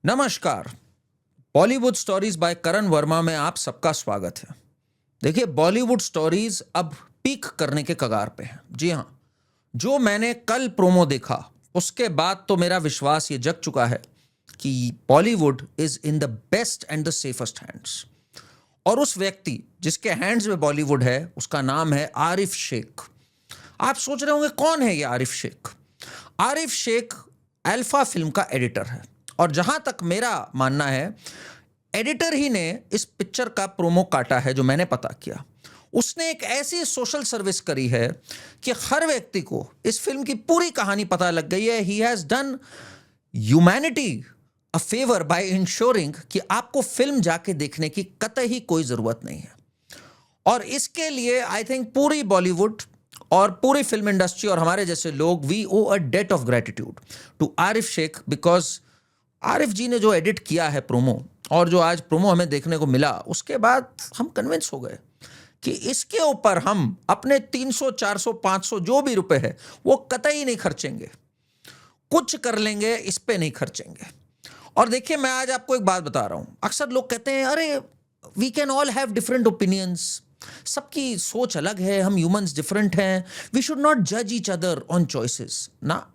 नमस्कार। Bollywood stories bye करण वर्मा में आप सबका स्वागत है। देखिए, बॉलीवुड स्टोरीज अब पीक करने के कगार पे हैं। जी हाँ, जो मैंने कल प्रोमो देखा उसके बाद तो मेरा विश्वास ये जग चुका है कि Bollywood is in the best and the safest hands. और उस व्यक्ति जिसके हैंड्स में बॉलीवुड है उसका नाम है आरिफ शेख। आप सोच रहे होंगे कौन है ये आरिफ शेख? आरिफ शेख अल्फा फिल्म का एडिटर है और जहां तक मेरा मानना है एडिटर ही ने इस पिक्चर का प्रोमो काटा है। जो मैंने पता किया, उसने एक ऐसी सोशल सर्विस करी है कि हर व्यक्ति को इस फिल्म की पूरी कहानी पता लग गई है। He has done humanity a favour by ensuring कि आपको फिल्म जाके देखने की कतई कोई जरूरत नहीं है। और इसके लिए आई थिंक पूरी बॉलीवुड और पूरी फिल्म इंडस्ट्री और हमारे जैसे लोग we owe a debt of gratitude to Arif Sheikh, because Arif ji ने जो एडिट किया है प्रोमो और जो आज प्रोमो हमें देखने को मिला, उसके बाद हम कन्विंस हो गए कि इसके ऊपर हम अपने 300 400 500 जो भी रुपए है वो कतई नहीं खर्चेंगे। कुछ कर लेंगे, इस पे नहीं खर्चेंगे। और देखिए, मैं आज आपको एक बात बता रहा हूं। अक्सर लोग कहते हैं अरे we can all have different opinions, सबकी सोच अलग है, हम ह्यूमंस डिफरेंट हैं, वी शुड नॉट जज ईच अदर ऑन चॉइसेस ना।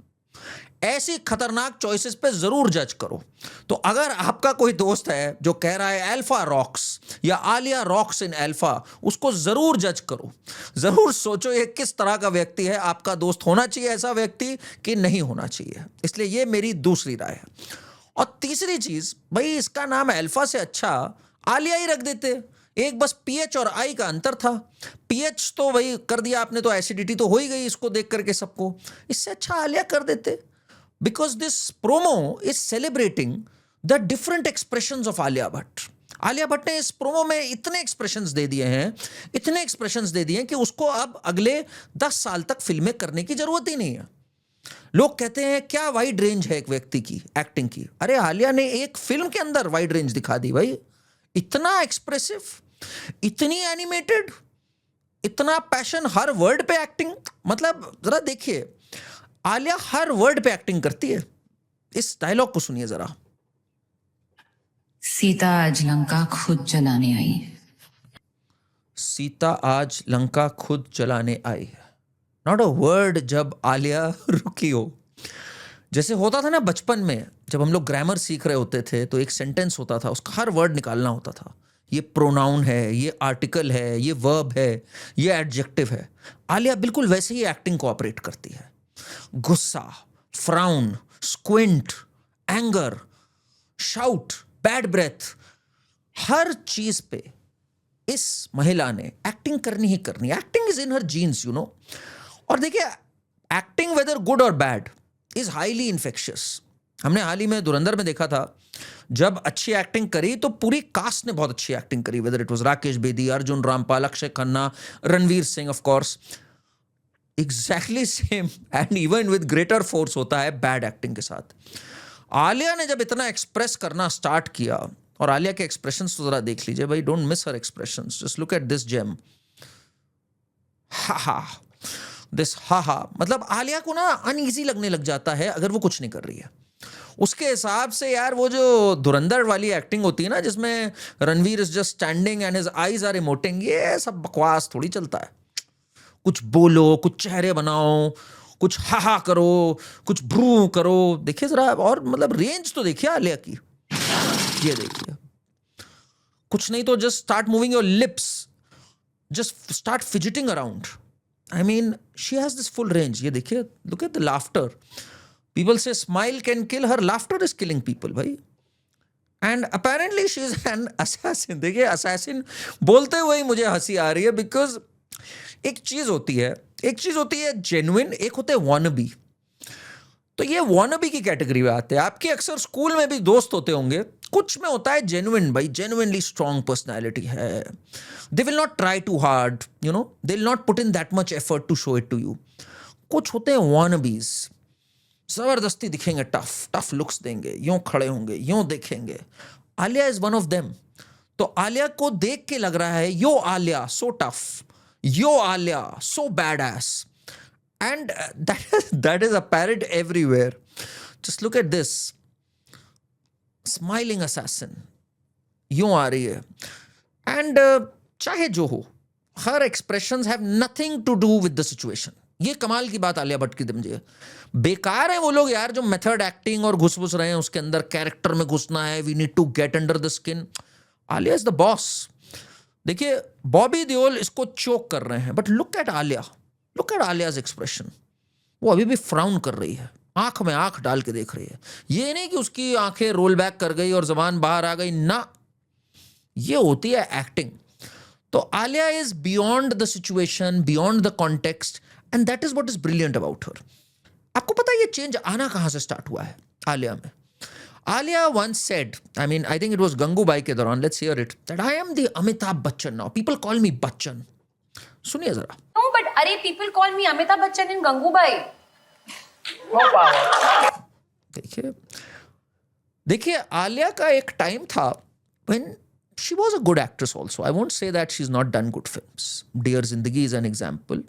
ऐसी खतरनाक चॉइसेस पे जरूर जज करो। तो अगर आपका कोई दोस्त है जो कह रहा है अल्फा रॉक्स या आलिया रॉक्स इन अल्फा, उसको जरूर जज करो। जरूर सोचो ये किस तरह का व्यक्ति है, आपका दोस्त होना चाहिए ऐसा व्यक्ति कि नहीं होना चाहिए। इसलिए ये मेरी दूसरी राय है। और तीसरी चीज, भाई इसका नाम अल्फा से अच्छा आलिया ही रख देते। एक बस पीएच और आई का अंतर था। पीएच तो भाई कर दिया आपने तो एसिडिटी तो हो ही गई इसको देख करके सबको। इससे अच्छा आलिया कर देते। Because this promo is celebrating the different expressions of Alia Bhatt. Alia Bhatt ने इस प्रोमो में इतने एक्सप्रेशंस दे दिए हैं, इतने एक्सप्रेशंस दे दिए हैं कि उसको अब अगले 10 साल तक फिल्में करने की जरूरत ही नहीं है। लोग कहते हैं क्या वाइड रेंज है एक व्यक्ति की एक्टिंग की। अरे आलिया ने एक फिल्म के अंदर वाइड रेंज दिखा दी भाई। इतना एक्सप्रेसिव, इतनी एनिमेटेड, इतना पैशन, हर वर्ड पे एक्टिंग। मतलब जरा देखिए, आलिया हर वर्ड पे एक्टिंग करती है। इस डायलॉग को सुनिए जरा। सीता आज लंका खुद जलाने आई। सीता आज लंका खुद जलाने आई। नॉट अ वर्ड जब आलिया रुकी हो। जैसे होता था ना बचपन में, जब हम लोग ग्रामर सीख रहे होते थे तो एक सेंटेंस होता था, उसका हर वर्ड निकालना होता था। ये प्रोनाउन है, ये आर्टिकल है, ये वर्ब है, ये एडजेक्टिव है। आलिया बिल्कुल वैसे ही एक्टिंग को ऑपरेट करती है। गुस्सा, frown, squint, anger, shout, bad breath, हर चीज पे इस महिला ने एक्टिंग करनी ही करनी। Acting is in her genes, you know. और देखिए, acting whether good or bad is highly infectious. हमने हाल ही में धुरंधर में देखा था, जब अच्छी एक्टिंग करी तो पूरी कास्ट ने बहुत अच्छी एक्टिंग करी। Whether it was Rakesh Bedi, Arjun Rampal, Akshay Khanna, Ranveer Singh, of course. Exactly same and even with greater force होता है बैड एक्टिंग के साथ। आलिया ने जब इतना एक्सप्रेस करना स्टार्ट किया, और आलिया के एक्सप्रेशंस तो जरा देख लीजिए भाई, don't miss her expressions, just look at this gem. हा हा, दिस हा हा, मतलब आलिया को ना अनईजी लगने लग जाता है अगर वो कुछ नहीं कर रही है। उसके हिसाब से यार, वो जो धुरंधर वाली एक्टिंग होती है ना, जिसमें Ranveer is just standing and his eyes are emoting, ये सब बकवास थोड़ी चलता है। कुछ बोलो, कुछ चेहरे बनाओ, कुछ हा करो, कुछ भ्रू करो। देखिए जरा, और मतलब रेंज तो देखिए आलिया की। ये देखिए, कुछ नहीं तो just start moving your lips, just start fidgeting around. I mean she has this full range. ये देखिए, look at the laughter. People say smile can kill, her laughter is killing people भाई। And apparently she is an assassin. देखिए, assassin बोलते हुए ही मुझे हंसी आ रही है, बिकॉज एक चीज होती है जेन्युइन, एक होते हैं वॉनबी। तो ये वॉनबी की कैटेगरी में आते हैं। आपके अक्सर स्कूल में भी दोस्त होते होंगे, कुछ में होता है जेन्युइन भाई, जेन्युइनली स्ट्रॉन्ग पर्सनैलिटी है। They will not try too hard, you know, they will not put in that much effort to show it to you. कुछ होते हैं वॉनबीज, जबरदस्ती दिखेंगे, टफ लुक्स देंगे, यूं खड़े होंगे, यूं देखेंगे। Alia is one of them. तो आलिया को देख के लग रहा है yo Alia so tough, yo Alia so bad ass, and that is apparent everywhere. Just look at this. Smiling assassin यूं आ रही है. एंड चाहे जो हो, her expressions have nothing to do with the situation. ये कमाल की बात आलिया भट्ट की समझिए. बेकार है वो लोग यार जो मेथड एक्टिंग और घुस रहे हैं उसके अंदर, कैरेक्टर में घुसना है, we need to get under the skin. Alia is the boss. देखिए बॉबी देओल इसको चोक कर रहे हैं, but look at Alia, look at Alia's expression. वो अभी भी फ्राउन कर रही है, आंख में आंख डाल के देख रही है. ये नहीं कि उसकी आंखें रोल बैक कर गई और जबान बाहर आ गई ना, ये होती है एक्टिंग. तो Alia is beyond the situation, beyond the context, and that is what is brilliant about her. आपको पता है ये चेंज आना कहां से स्टार्ट हुआ है आलिया में. Alia once said, I mean, I think it was Gangubai के दौरान, let's hear it, that I am the Amitabh Bachchan now. People call me Bachchan. सुनिए जरा. No, but अरे people call me Amitabh Bachchan and Gangubai. देखिए देखिए आलिया का एक time था when she was a good actress also. I won't say that she's not done good films. Dear Zindagi is an example.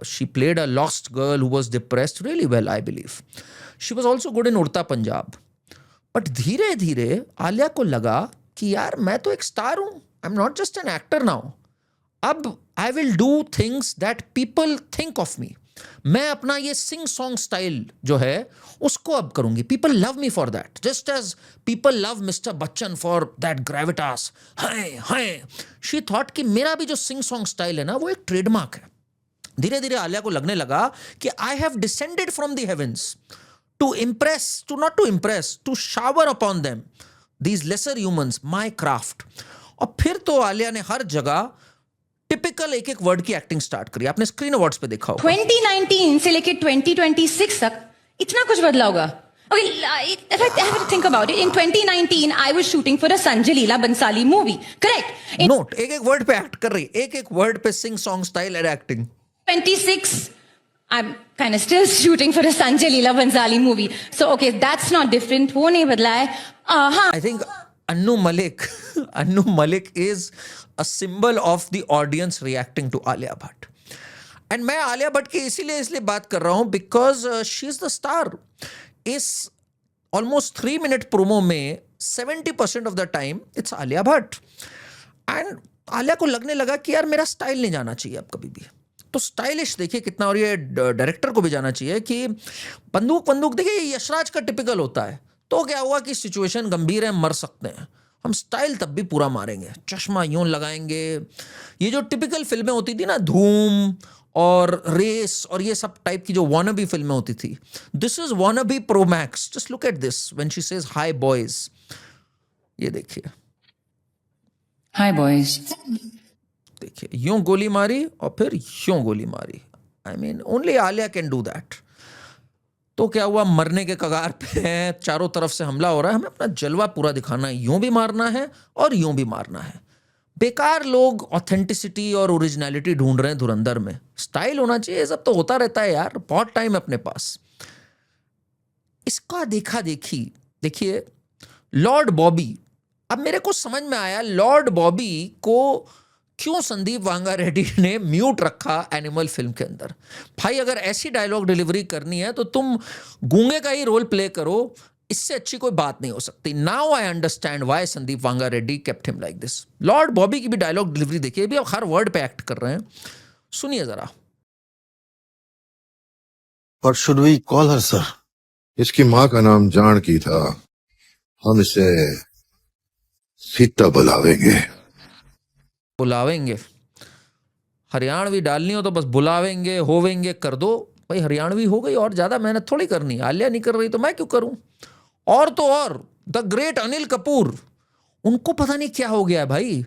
She played a lost girl who was depressed really well, I believe. She was also good in Urta Punjab. But धीरे धीरे आलिया को लगा कि यार मैं तो एक star हूं, I am not just an actor now. अब I will do things that people think of me. मैं अपना ये सिंग सॉन्ग स्टाइल जो है उसको अब करूंगी. People love me for that, just as people love mister Bachchan for that gravitas. हाय हाय, शी थॉट कि मेरा भी जो सिंग सॉन्ग स्टाइल है ना वो एक ट्रेडमार्क है. धीरे धीरे आलिया को लगने लगा कि I have descended from the heavens to impress, to not to impress, to shower upon them, these lesser humans, my craft. और फिर तो आलिया ने हर जगह टिपिकल एक एक वर्ड की एक्टिंग स्टार्ट करी. आपने स्क्रीन अवार्ड्स पे देखा होगा. 2019 से लेके 2026 तक इतना कुछ बदला होगा. Okay, if I have to think about it, in 2019 I was shooting for a Sanjay Leela Bansali movie, correct? In note, एक एक वर्ड पे एक्ट कर रही, एक एक वर्ड पे sing song style and acting. 26 I'm kind of still shooting for a Sanjay Leela Bansali movie. So okay, that's not different. वो नहीं बदला है. हाँ. I think Annu Malik is a symbol of the audience reacting to Alia Bhatt. And मैं आलिया भट्ट की इसलिए बात कर रहा हूं because she is the star. इस almost 3 minute promo में 70% of the time it's Alia Bhatt. And Alia को लगने लगा कि यार मेरा स्टाइल नहीं जाना चाहिए अब कभी भी. तो स्टाइलिश देखिए कितना, और ये डायरेक्टर को भी जाना चाहिए कि बंदूक देखिए यशराज का टिपिकल होता है. तो क्या हुआ कि सिचुएशन गंभीर है, मर सकते हैं, हम स्टाइल तब भी पूरा मारेंगे, चश्मा यूं लगाएंगे. ये जो टिपिकल फिल्में होती थी ना, धूम और रेस और ये सब टाइप की जो वॉनाबी फिल्में होती थी, this is wannabe pro max. Just look at this when she says hi boys. ये देखिए, Hi, boys. देखिए यूं गोली मारी और फिर यूं गोली मारी. I mean only Alia can do that. तो क्या हुआ, मरने के कगार पे है, चारों तरफ से हमला हो रहा है, हमें अपना जलवा पूरा दिखाना है, यूं भी मारना है और यूं भी मारना है. बेकार लोग ऑथेंटिसिटी और ओरिजिनलिटी ढूंढ रहे हैं धुरंधर में. स्टाइल होना चाहिए, सब तो होता रहता है यार, बहुत टाइम है अपने पास. इसका देखा देखी देखिए लॉर्ड बॉबी. अब मेरे को समझ में आया लॉर्ड बॉबी को क्यों संदीप वांगा रेड्डी ने म्यूट रखा एनिमल फिल्म के अंदर. भाई अगर ऐसी डायलॉग डिलीवरी करनी है तो तुम गूंगे का ही रोल प्ले करो, इससे अच्छी कोई बात नहीं हो सकती. Now I understand why Sandeep Vanga Reddy kept him like this. Lord Bobby की भी डायलॉग डिलीवरी देखिए, भी अब हर वर्ड पे एक्ट कर रहे हैं. सुनिए जरा. और should we call her sir? इसकी माँ का नाम जानकी था, हम इसे सीता बुलावेंगे. बुलावेंगे, हरियाणवी डालनी हो तो बस बुलावेंगे होवेंगे कर दो. भाई हरियाणवी हो गई, और ज्यादा मेहनत थोड़ी करनी. आलिया नहीं कर रही तो मैं क्यों करूं. और तो और द ग्रेट अनिल कपूर, उनको पता नहीं क्या हो गया है भाई,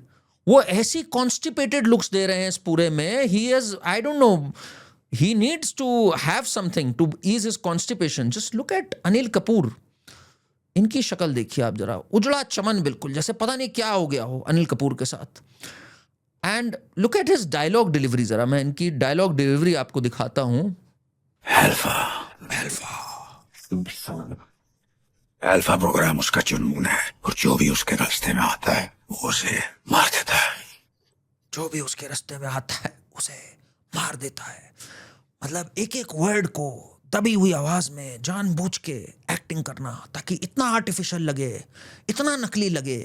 वो ऐसी कॉन्स्टिपेटेड लुक्स दे रहे हैं इस पूरे में. He is, I don't know, he needs to have something to ease his constipation. Just look at Anil Kapoor. इनकी शक्ल देखिए आप जरा, उजड़ा चमन बिल्कुल, जैसे पता नहीं क्या हो गया हो अनिल कपूर के साथ. And look at his dialogue delivery. जरा मैं इनकी डायलॉग डिलीवरी आपको दिखाता हूं. अल्फा प्रोग्राम उसका जुनून है, और जो भी उसके रास्ते में आता है वो उसे मार देता है. जो भी उसके रास्ते में आता है उसे मार देता है. मतलब एक एक वर्ड को दबी हुई आवाज में जानबूझ के एक्टिंग करना ताकि इतना आर्टिफिशियल लगे, इतना नकली लगे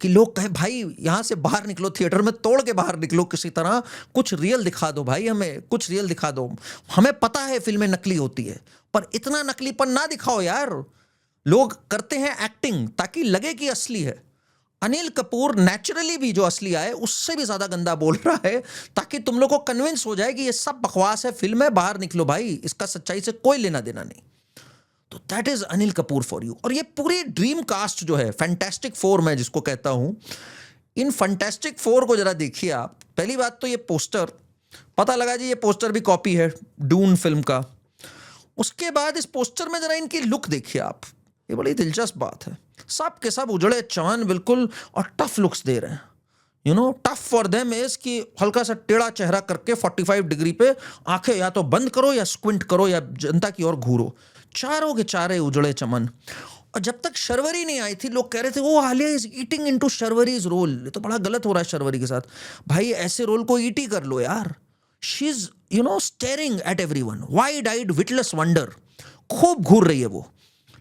कि लोग कहें भाई यहाँ से बाहर निकलो, थिएटर में तोड़ के बाहर निकलो, किसी तरह कुछ रियल दिखा दो भाई, हमें कुछ रियल दिखा दो। हमें पता है फिल्में नकली होती है, पर इतना नकलीपन ना दिखाओ यार। लोग करते हैं एक्टिंग ताकि लगे कि असली है। अनिल कपूर नेचुरली भी जो असली आए उससे भी ज्यादा गंदा बोल रहा है ताकि तुम लोग को कन्विंस हो जाए कि ये सब बकवास है, फिल्म है, बाहर निकलो भाई, इसका सच्चाई से कोई लेना देना नहीं। तो that is Anil Kapoor for you. और ये पूरी ड्रीम कास्ट जो है, फैंटास्टिक फोर मैं जिसको कहता हूं, इन फैंटास्टिक फोर को जरा देखिए आप। पहली बात तो ये पोस्टर, पता लगा जी ये पोस्टर भी कॉपी है डून फिल्म का। उसके बाद इस पोस्टर में जरा इनकी लुक देखिए आप, ये बड़ी दिलचस्प बात है। सब के सब उजड़े चमन बिल्कुल और टफ लुक्स दे रहे हैं। You know tough for them is कि हल्का सा टेढ़ा चेहरा करके 45 डिग्री पे आंखें या तो बंद करो या स्क्विंट करो या जनता की ओर घूरो, चारों के चारे उजड़े चमन। और जब तक शर्वरी नहीं आई थी लोग कह रहे थे वो Alia is eating into Sharvari's role, ये तो बड़ा गलत हो रहा है शर्वरी के साथ। भाई ऐसे रोल को ईटी कर लो यार। She is you know staring at everyone, wide eyed witless wonder, खूब घूर रही है वो।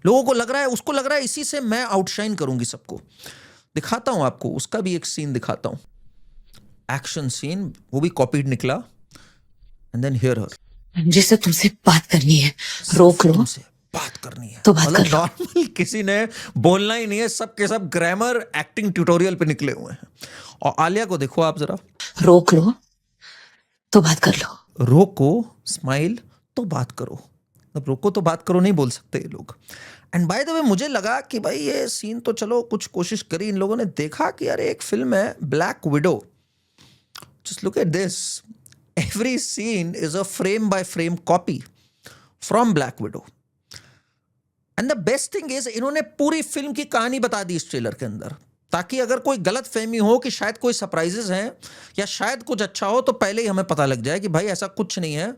लोगों को लग रहा है, उसको लग रहा है इसी से मैं आउटशाइन करूंगी सबको। दिखाता हूं आपको, उसका भी एक सीन दिखाता हूं, एक्शन सीन, वो भी कॉपीड निकला। एंड देन हियर हर, जिससे तुमसे बात करनी है, रोक लो। तुमसे बात करनी है तो बात कर लो। नॉर्मल किसी ने बोलना ही नहीं है, सब के सब ग्रामर एक्टिंग ट्यूटोरियल पे निकले हुए हैं। और आलिया को देखो आप जरा, रोक लो तो बात कर लो। रोको, स्माइल तो बात करो। अब रोको तो बात करो नहीं बोल सकते ये लोग। एंड बाय द वे मुझे लगा कि भाई ये सीन तो चलो कुछ कोशिश करी इन लोगों ने, देखा कि यार एक फिल्म है Black Widow, just look at this, every scene is a frame by frame copy from Black Widow. And the best thing is इन्होंने पूरी फिल्म की कहानी बता दी इस ट्रेलर के अंदर, ताकि अगर कोई गलत फहमी हो कि शायद कोई सरप्राइजेस हैं या शायद कुछ अच्छा हो तो पहले ही हमें पता लग जाए कि भाई ऐसा कुछ नहीं है।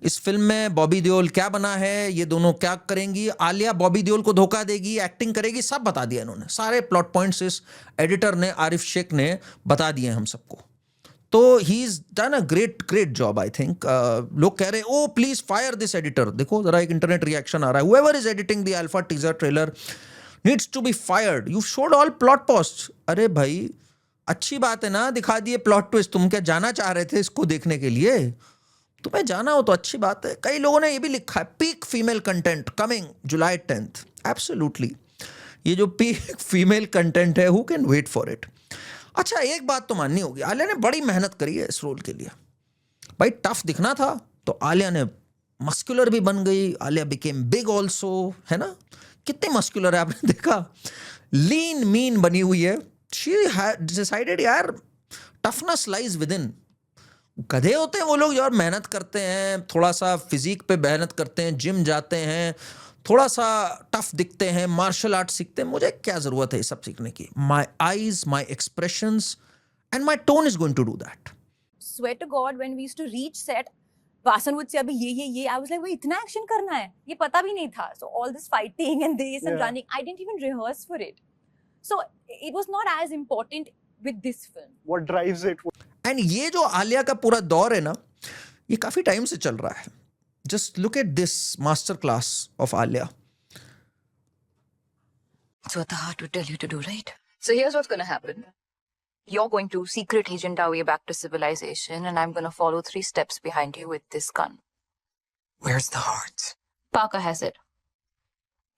इस फिल्म में बॉबी देओल क्या बना है, ये दोनों क्या करेंगी, आलिया बॉबी देओल को धोखा देगी, एक्टिंग करेगी, सब बता दिया इन्होंने। सारे प्लॉट पॉइंट्स इस एडिटर ने, आरिफ शेख ने बता दिए हम सबको। तो he is done a great job I think. लोग कह रहे हैं oh please fire this editor. देखो जरा एक इंटरनेट रिएक्शन आ रहा है, whoever is editing the Alpha teaser trailer needs to be fired, you should all plot post. अरे भाई अच्छी बात है ना, दिखा दिए प्लॉट ट्विस्ट। तुम क्या जाना चाह रहे थे इसको देखने के लिए? तुम्हें जाना हो तो अच्छी बात है। कई लोगों ने ये भी लिखा है peak female content coming July 10th। Absolutely, ये जो पीक फीमेल कंटेंट है, who can wait for it. अच्छा एक बात तो माननी होगी, आलिया ने बड़ी मेहनत करी है इस रोल के लिए। भाई टफ दिखना था तो आलिया ने मस्कुलर भी बन गई, आलिया बिकेम बिग ऑल्सो, है ना? कितनी मस्कुलर है आपने देखा, लीन मीन बनी हुई है। शी डिसाइडेड यार टफनेस लाइज विद इन। गधे होते हैं वो लोग जो मेहनत करते हैं, थोड़ा सा फिजिक पे मेहनत करते हैं, जिम जाते हैं, थोड़ा सा टफ दिखते हैं, मार्शल आर्ट सीखते हैं। मुझे क्या जरूरत है ये सब सीखने की? My eyes, my expressions and my tone is going to do that. Swear to God, when we used to reach set, Vasan would say, "अभी ये," I was like, "वही इतना action करना है? ये पता भी नहीं था." So all this fighting and this and running, I didn't even rehearse for it. So it was not as important with this film. What drives it? And ये जो आलिया का पूरा दौर है ना, ये काफी टाइम से चल रहा है। Just look at this master class of Alia. It's what the heart would tell you to do, right? So here's what's going to happen. You're going to secret agent our way back to civilization, and I'm going to follow 3 steps behind you with this gun. Where's the heart? Parker has it.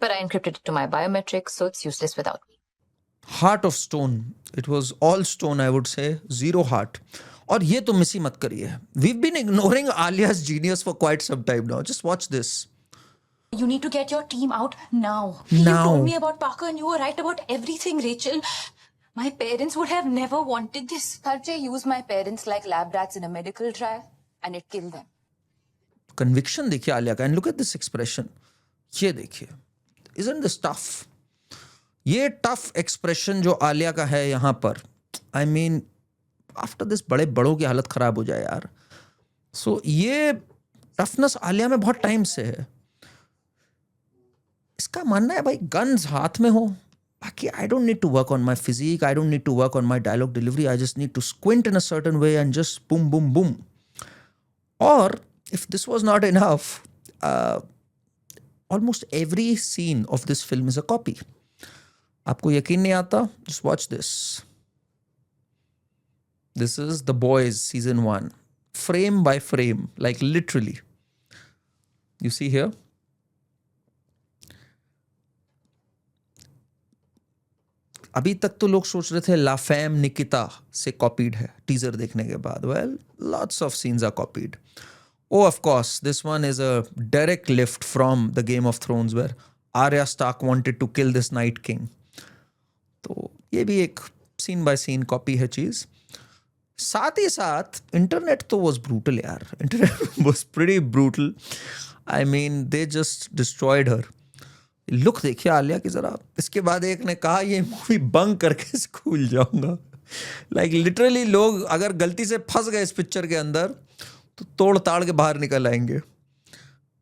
But I encrypted it to my biometrics, so it's useless without me. Heart of stone, it was all stone I would say, zero heart. और ये तो miss ही मत करिए। We've been ignoring Alia's genius for quite some time now. Just watch this. You need to get your team out now. You Now. told me about Parker and you were right about everything, Rachel. My parents would have never wanted this. Karche used my parents like lab rats in a medical trial, and it killed them. Conviction देखिए आलिया का, and look at this expression. ये देखिए, isn't this tough? ये tough expression जो आलिया का है यहाँ पर, आई मीन आफ्टर दिस बड़े बड़ों की हालत खराब हो जाए यार। सो ये टफनेस आलिया में बहुत टाइम से है। इसका मानना है भाई गन्स हाथ में हो, बाकी I don't need to work on my physique, I don't need to work on my dialogue delivery, I just need to squint in a certain way and just boom boom boom. और if this was not enough, almost every scene of this film is a copy. आपको यकीन नहीं आता? Just watch this. This is The Boys season 1, frame by frame, like literally. You see here? अभी तक तो लोग सोच रहे थे ला फैम निकिता से कॉपीड है टीजर देखने के बाद. Well, lots of scenes are copied. Oh, of course, this one is a direct lift from the Game of Thrones where Arya Stark wanted to kill this Night King. तो ये भी एक scene bye scene copy है चीज. साथ ही साथ internet तो was brutal यार. Internet was pretty brutal. I mean they just destroyed her. Look देखिए आलिया की जरा. इसके बाद एक ने कहा ये मूवी बंक करके स्कूल जाऊंगा. लाइक लिटरली लोग अगर गलती से फंस गए इस पिक्चर के अंदर तो तोड़ ताड़ के बाहर निकल आएंगे.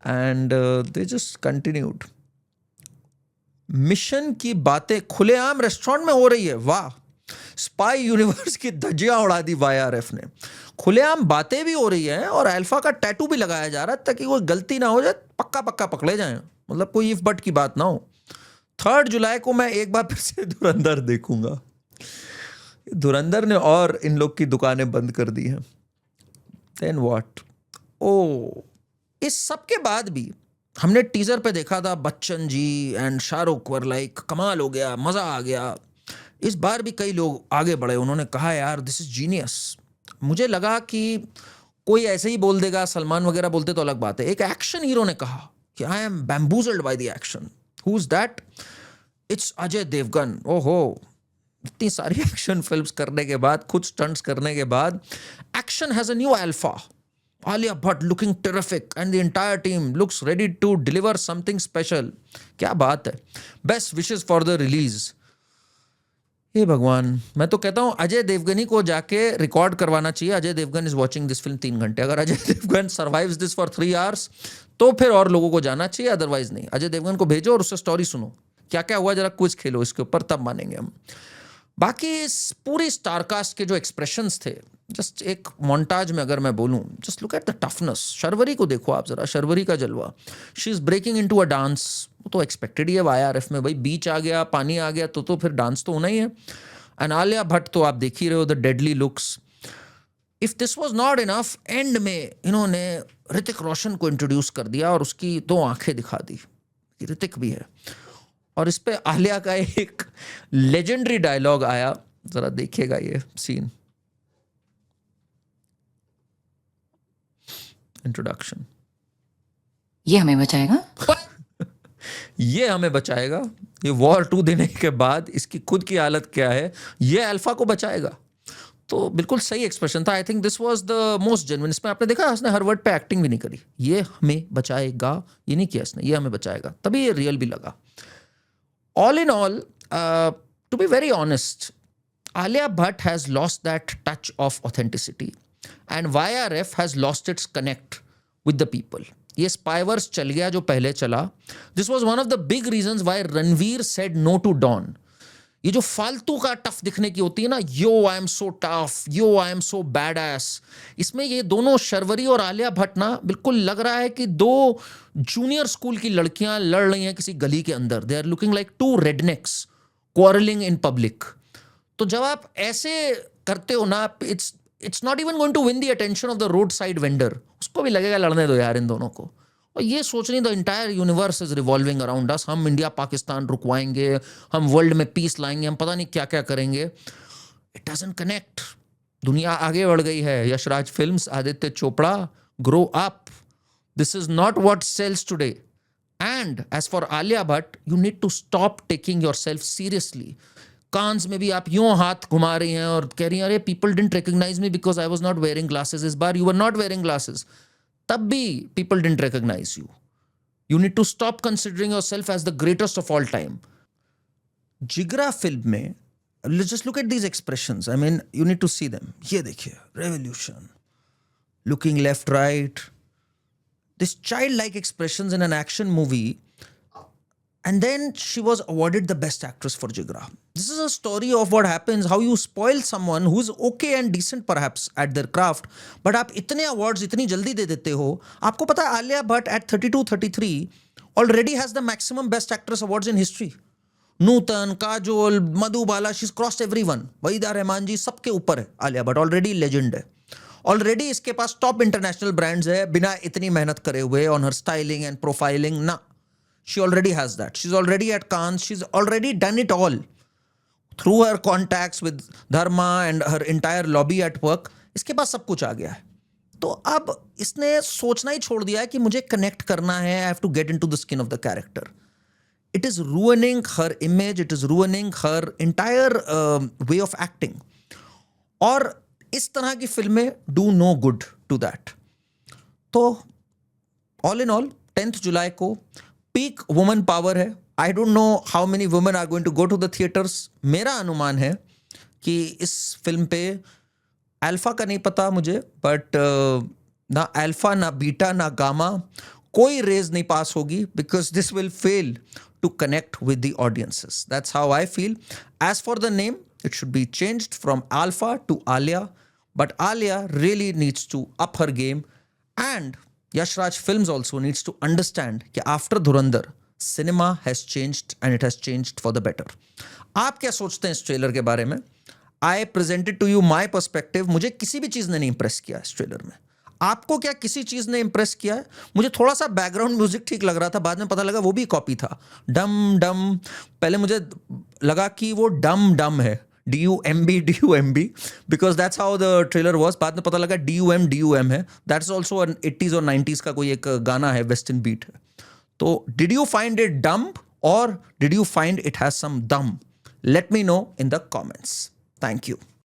And they just continued. Mission की बातें खुलेआम रेस्टोरेंट में हो रही है. वाह. स्पाई यूनिवर्स की धज्जियां उड़ा दी YRF ने. खुलेआम बातें भी हो रही है और अल्फा का टैटू भी लगाया जा रहा है ताकि कोई गलती ना हो जाए. पक्का पक्का पकड़े जाए. मतलब कोई इफ बट की बात ना हो. 3 जुलाई को मैं एक बार फिर से धुरंधर देखूंगा. धुरंधर ने और इन लोग की दुकानें बंद कर दी हैं. Then what. ओ, इस सब के बाद भी हमने टीजर पे देखा था Bachchan ji and Shahrukh were like कमाल हो गया, मजा आ गया. इस बार भी कई लोग आगे बढ़े. उन्होंने कहा यार दिस इज जीनियस. मुझे लगा कि कोई ऐसे ही बोल देगा, सलमान वगैरह बोलते तो अलग बात है. एक एक्शन हीरो ने कहा कि I am bamboozled by the action. Who is that? It's Ajay Devgan. ओहो, इतनी सारी एक्शन फिल्म्स करने के बाद, खुद स्टंट्स करने के बाद, action has a new alpha. Alia Bhatt looking terrific and the entire team looks ready to deliver something special. क्या बात है. Best wishes for the release. हे भगवान, मैं तो कहता हूँ अजय देवगनी को जाके रिकॉर्ड करवाना चाहिए. Ajay Devgn is watching this film 3 घंटे. अगर Ajay Devgn survives this for 3 hours तो फिर और लोगों को जाना चाहिए, अदरवाइज नहीं. अजय देवगन को भेजो और उससे स्टोरी सुनो. क्या क्या हुआ जरा क्विज खेलो इसके ऊपर, तब मानेंगे हम. बाकी इस पूरी स्टारकास्ट के जो एक्सप्रेशंस थे, जस्ट एक मोन्टाज में अगर मैं बोलूं, just look at the toughness. Sharvari को देखो आप जरा. शर्वरी का जलवा. She is breaking into a dance. वो तो एक्सपेक्टेड ही है YRF में. भाई बीच आ गया, पानी आ गया तो फिर डांस तो होना ही है. एंड आलिया भट्ट तो आप देख ही रहे हो, the deadly looks. If this was not enough, and में इन्होंने ऋतिक रोशन को इंट्रोड्यूस कर दिया और उसकी 2 आंखें दिखा दी. ऋतिक भी है. और इस पे आलिया का एक लेजेंडरी डायलॉग आया. जरा देखिएगा ये सीन. इंट्रोडक्शन. ये हमें बचाएगा. ये हमें बचाएगा. ये वॉर 2 देने के बाद इसकी खुद की हालत क्या है, ये अल्फा को बचाएगा. तो बिल्कुल सही एक्सप्रेशन था. I think this was the most genuine. इसमें आपने देखा उसने हर वर्ड पे एक्टिंग भी नहीं करी. ये हमें बचाएगा ये नहीं किया इसने, ये हमें बचाएगा. तभी ये रियल भी लगा. All in all, to be very honest, Alia Bhatt has lost that touch of authenticity and YRF has lost its connect with the people. ये Spyverse चल गया जो पहले चला. This was one of the big reasons why Ranveer said no to Dawn. ये जो फालतू का टफ दिखने की होती है ना, yo I am so tough, yo I am so bad ass, इसमें ये दोनों शर्वरी और आलिया भट्ट ना बिल्कुल लग रहा है कि 2 जूनियर स्कूल की लड़कियां लड़ रही हैं किसी गली के अंदर. They are looking like 2 rednecks quarrelling in public. तो जब आप ऐसे करते हो ना, it's not even going to win the attention of the road side vendor. उसको भी लगेगा लड़ने दो यार इन दोनों को. और ये सोच रही the entire universe is revolving around us. हम इंडिया पाकिस्तान रुकवाएंगे, हम वर्ल्ड में पीस लाएंगे, हम पता नहीं क्या क्या करेंगे. It doesn't connect. दुनिया आगे बढ़ गई है. Yash Raj films, Aditya Chopra, grow up. This is not what sells today. And as for Alia Bhatt, you need to stop taking yourself seriously. Cannes में भी आप यूं हाथ घुमा रही हैं और कह रही हैं अरे people didn't recognise me because I was not wearing glasses. इस बार you were not wearing glasses, तब भी people didn't recognize you. You need to stop considering yourself as the greatest of all time. जिगरा film में, let's just look at these expressions. I mean, you need to see them. ये देखिए, revolution, looking left, right, this childlike expressions in an action movie. And then she was awarded the best actress for Jigra. This is a story of what happens, how you spoil someone who's okay and decent perhaps at their craft, but आप इतने awards इतनी जल्दी दे देते हो. आपको पता है Alia Bhatt at 32-33 already has the maximum best actress awards in history. Nutan, Kajol, Madhubala, she's crossed everyone. Waheeda Rehman जी सबके ऊपर है आलिया भट्ट, ऑलरेडी लेजेंड है. ऑलरेडी इसके पास टॉप इंटरनेशनल ब्रांड्स है बिना इतनी मेहनत करे हुए on her styling and profiling ना. She already has that. She is already at Cannes. She is already done it all through her contacts with Dharma and her entire lobby at work. इसके पास सब कुछ आ गया है. तो अब इसने सोचना ही छोड़ दिया है कि मुझे कनेक्ट करना है. I have to get into the skin of the character. It is ruining her image. It is ruining her entire way of acting. और इस तरह की फिल्में do no good to that. तो ऑल इन ऑल 10th जुलाई को peak woman power है. I don't know how many women are going to go to the theatres. मेरा अनुमान है कि इस फिल्म पे अल्फा का नहीं पता मुझे, बट ना अल्फा ना बीटा ना गामा कोई रेज नहीं पास होगी, because this will fail to connect with the audiences. That's how I feel. As for the name, it should be changed from Alpha to Alia, but Alia really needs to up her game, and Yash Raj Films also needs to understand कि after Dhurandhar cinema has changed and it has changed for the better. आप क्या सोचते हैं इस trailer के बारे में? I presented to you my perspective. मुझे किसी भी चीज़ ने नहीं इम्प्रेस किया इस ट्रेलर में. आपको क्या किसी चीज़ ने इम्प्रेस किया है? मुझे थोड़ा सा बैकग्राउंड म्यूजिक ठीक लग रहा था, बाद में पता लगा वो भी कॉपी था. डम डम, पहले मुझे लगा कि वो डम डम है, DUMB, because that's how the trailer was. बाद में पता लगा DUM है. That's also an 80s और 90s का कोई एक गाना है, वेस्टर्न बीट है. तो did you find it dumb or did you find it has some dum? Let me know in the comments. Thank you.